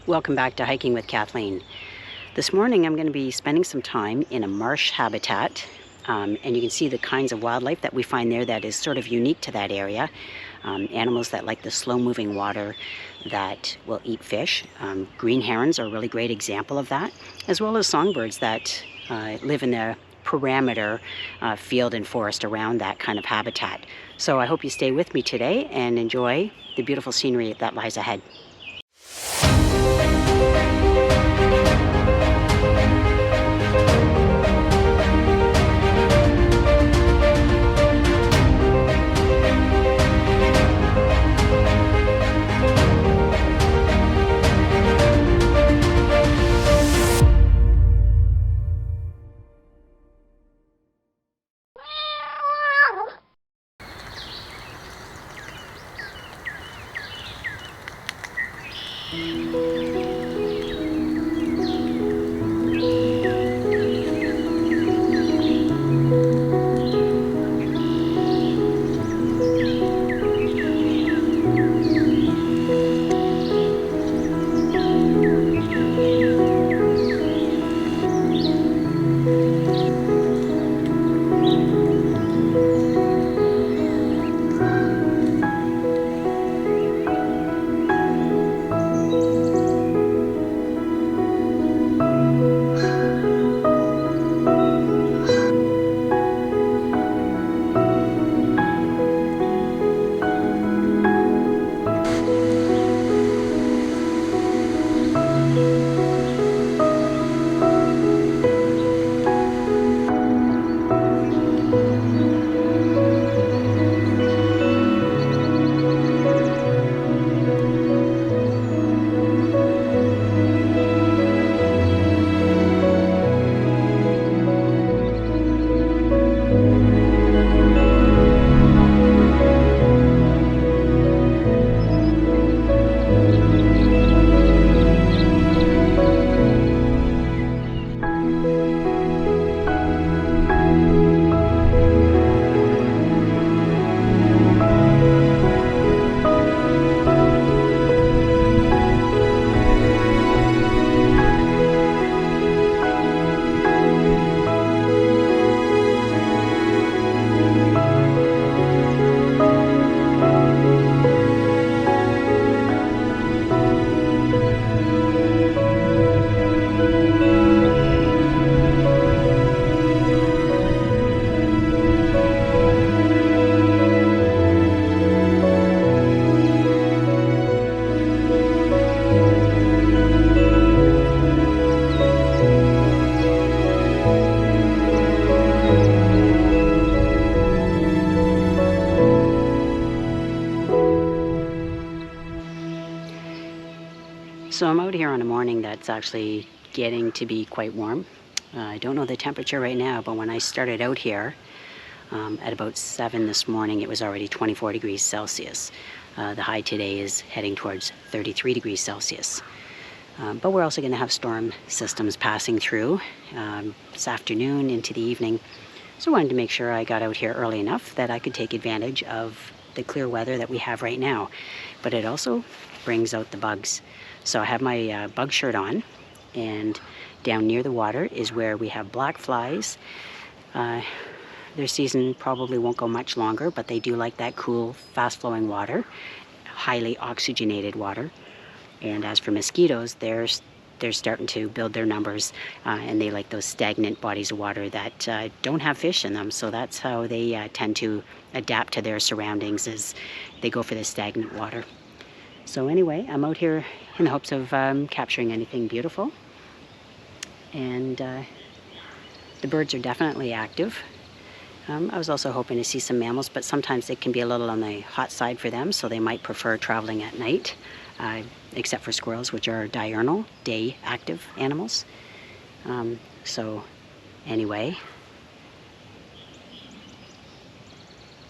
Welcome back to Hiking with Kathleen. This morning I'm going to be spending some time in a marsh habitat, and you can see the kinds of wildlife that we find there that is sort of unique to that area. Animals that like the slow-moving water, that will eat fish. Green herons are a really great example of that, as well as songbirds that live in the parameter field and forest around that kind of habitat. So I hope you stay with me today and enjoy the beautiful scenery that lies ahead. So I'm out here on a morning that's actually getting to be quite warm. I don't know the temperature right now, but when I started out here at about 7 this morning, it was already 24 degrees Celsius. The high today is heading towards 33 degrees Celsius. But we're also going to have storm systems passing through this afternoon into the evening. So I wanted to make sure I got out here early enough that I could take advantage of the clear weather that we have right now. But it also brings out the bugs. So I have my bug shirt on, and down near the water is where we have black flies. Their season probably won't go much longer, but they do like that cool, fast-flowing water, highly oxygenated water. And as for mosquitoes, they're starting to build their numbers, and they like those stagnant bodies of water that don't have fish in them. So that's how they tend to adapt to their surroundings, is they go for the stagnant water. So anyway, I'm out here in the hopes of capturing anything beautiful. And the birds are definitely active. I was also hoping to see some mammals, but sometimes it can be a little on the hot side for them, so they might prefer traveling at night, except for squirrels, which are diurnal, day active animals. So anyway,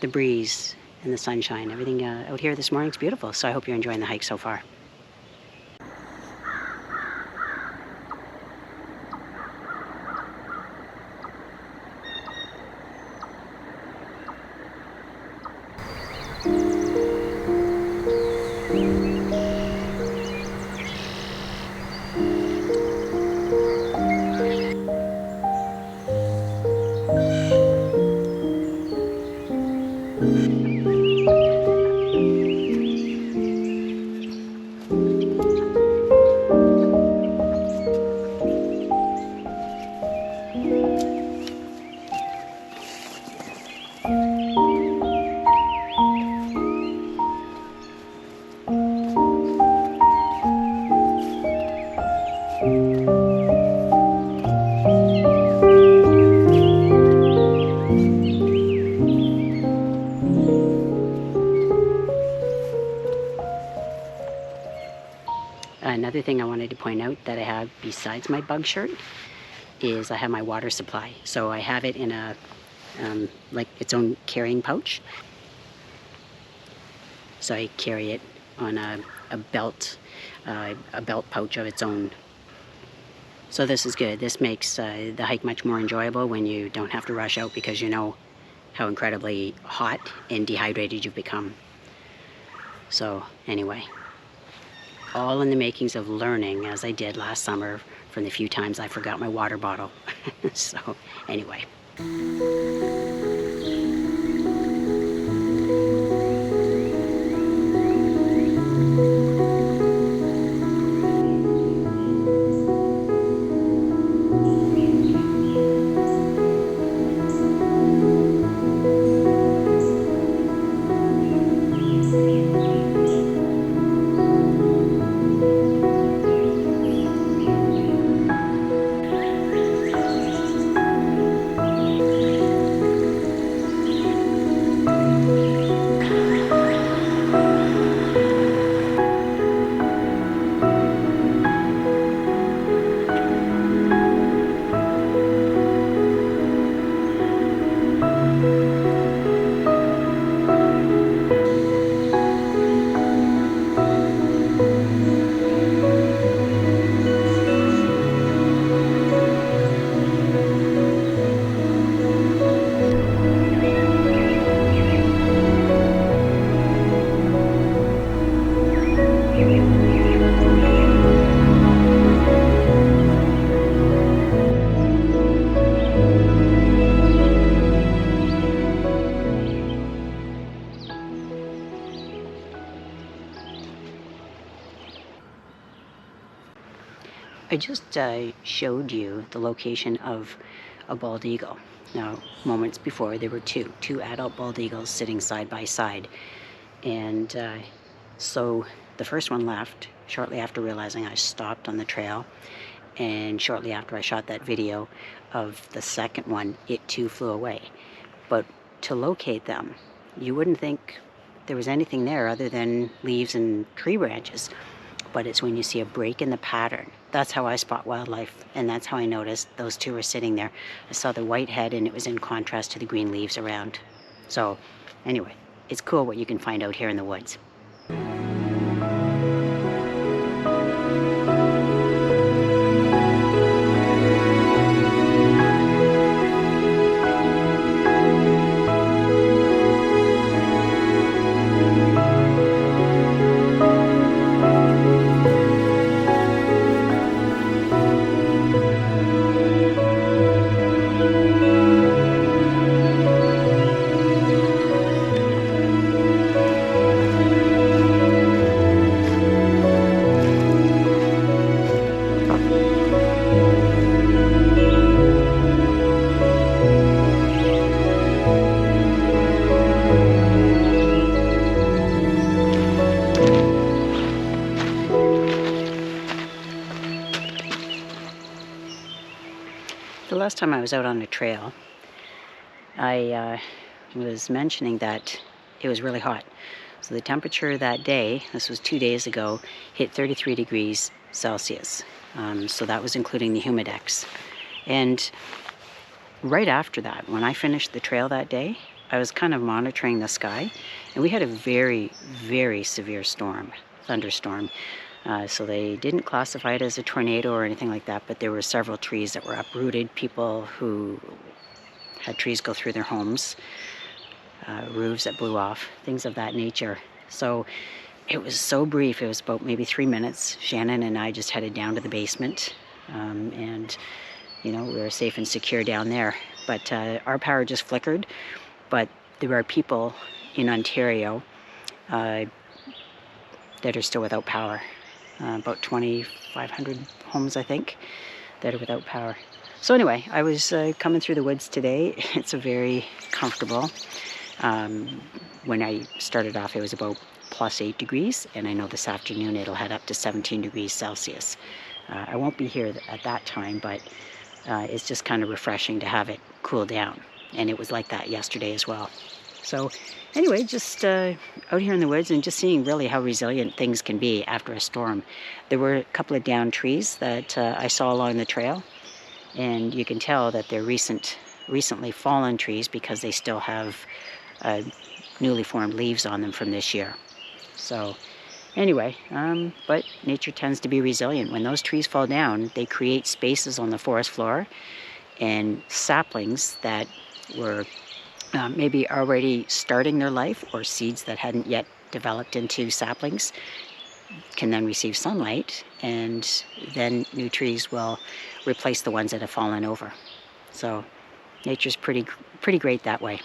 the breeze and the sunshine, everything out here this morning is beautiful. So I hope you're enjoying the hike so far. Another thing I wanted to point out that I have besides my bug shirt is I have my water supply. So I have it in a like its own carrying pouch. So I carry it on a belt pouch of its own. So this is good. This makes the hike much more enjoyable when you don't have to rush out because you know how incredibly hot and dehydrated you've become. So anyway, all in the makings of learning, as I did last summer from the few times I forgot my water bottle. So anyway. I just showed you the location of a bald eagle. Now, moments before, there were two adult bald eagles sitting side by side. And so the first one left shortly after realizing I stopped on the trail. And shortly after I shot that video of the second one, it too flew away. But to locate them, you wouldn't think there was anything there other than leaves and tree branches. But it's when you see a break in the pattern. That's how I spot wildlife, and that's how I noticed those two were sitting there. I saw the white head, and it was in contrast to the green leaves around. So anyway, it's cool what you can find out here in the woods. The last time I was out on a trail, I was mentioning that it was really hot. So the temperature that day, this was 2 days ago, hit 33 degrees Celsius. So that was including the humidex. And right after that, when I finished the trail that day, I was kind of monitoring the sky, and we had a very, very severe thunderstorm. So they didn't classify it as a tornado or anything like that, but there were several trees that were uprooted, people who had trees go through their homes, roofs that blew off, things of that nature. So it was so brief. It was about maybe 3 minutes. Shannon and I just headed down to the basement, and you know, we were safe and secure down there. But our power just flickered. But there are people in Ontario that are still without power. About 2,500 homes, I think, that are without power. So anyway, I was coming through the woods today. It's a very comfortable. When I started off, it was about +8 degrees, and I know this afternoon it'll head up to 17 degrees Celsius. I won't be here at that time, but it's just kind of refreshing to have it cool down. And it was like that yesterday as well. So anyway, just out here in the woods and just seeing really how resilient things can be after a storm. There were a couple of downed trees that I saw along the trail, and you can tell that they're recently fallen trees because they still have newly formed leaves on them from this year. So anyway, but nature tends to be resilient. When those trees fall down, they create spaces on the forest floor, and saplings that were maybe already starting their life, or seeds that hadn't yet developed into saplings, can then receive sunlight, and then new trees will replace the ones that have fallen over. So nature's pretty great that way.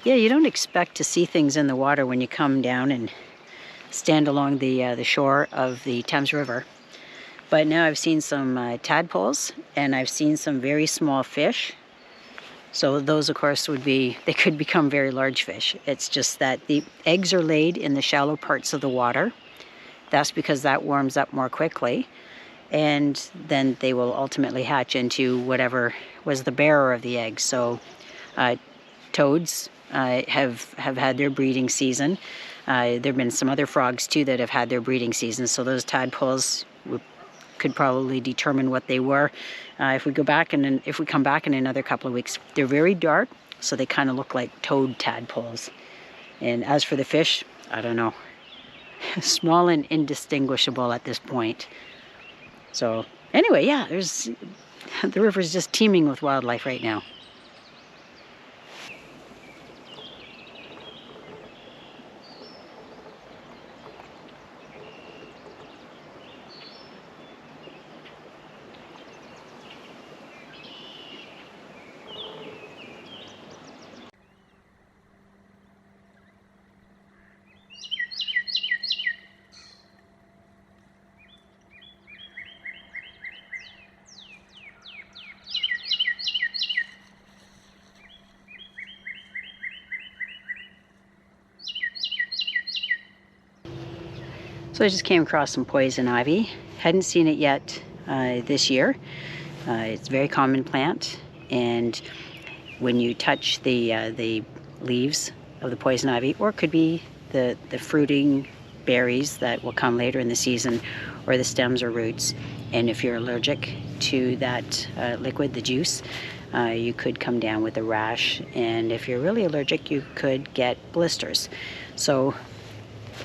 Yeah, you don't expect to see things in the water when you come down and stand along the shore of the Thames River. But now I've seen some tadpoles, and I've seen some very small fish. So those, of course, they could become very large fish. It's just that the eggs are laid in the shallow parts of the water. That's because that warms up more quickly. And then they will ultimately hatch into whatever was the bearer of the eggs. So toads have had their breeding season. There have been some other frogs too that have had their breeding season. So those tadpoles could probably determine what they were. If we come back in another couple of weeks, they're very dark, so they kind of look like toad tadpoles. And as for the fish, I don't know, small and indistinguishable at this point. So anyway, yeah, the river's just teeming with wildlife right now. So I just came across some poison ivy. Hadn't seen it yet this year. It's a very common plant, and when you touch the leaves of the poison ivy, or it could be the fruiting berries that will come later in the season, or the stems or roots, and if you're allergic to that liquid, the juice, you could come down with a rash, and if you're really allergic, you could get blisters. So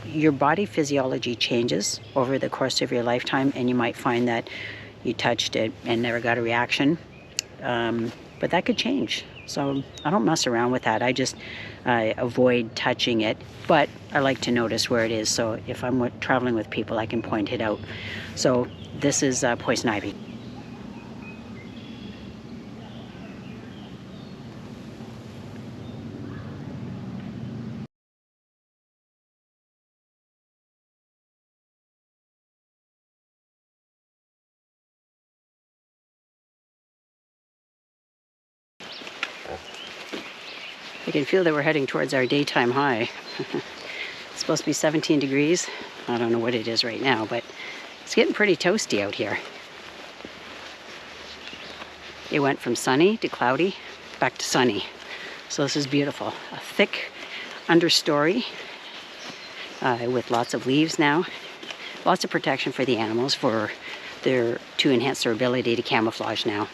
your body physiology changes over the course of your lifetime, and you might find that you touched it and never got a reaction, but that could change. So I don't mess around with that. I just avoid touching it, but I like to notice where it is, so if I'm traveling with people, I can point it out. So this is poison ivy. I can feel that we're heading towards our daytime high. It's supposed to be 17 degrees. I don't know what it is right now, but it's getting pretty toasty out here. It went from sunny to cloudy, back to sunny. So this is beautiful. A thick understory with lots of leaves now. Lots of protection for the animals to enhance their ability to camouflage now.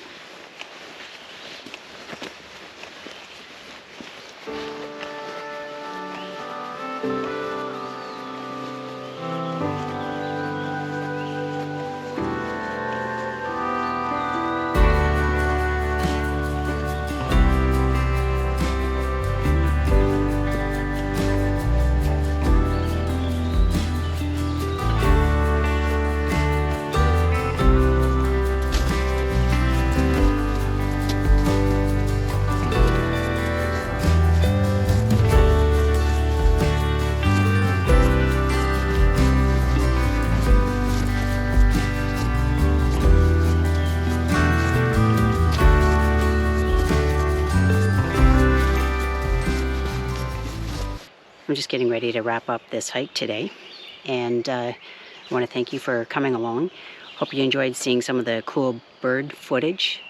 I'm just getting ready to wrap up this hike today, and I want to thank you for coming along. Hope you enjoyed seeing some of the cool bird footage,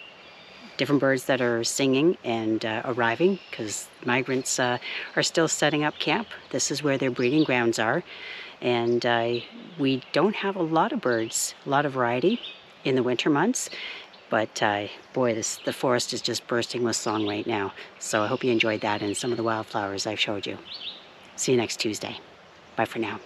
different birds that are singing and arriving, because migrants are still setting up camp. This is where their breeding grounds are, and we don't have a lot of birds, a lot of variety in the winter months. But boy, the forest is just bursting with song right now. So I hope you enjoyed that and some of the wildflowers I've showed you. See you next Tuesday. Bye for now.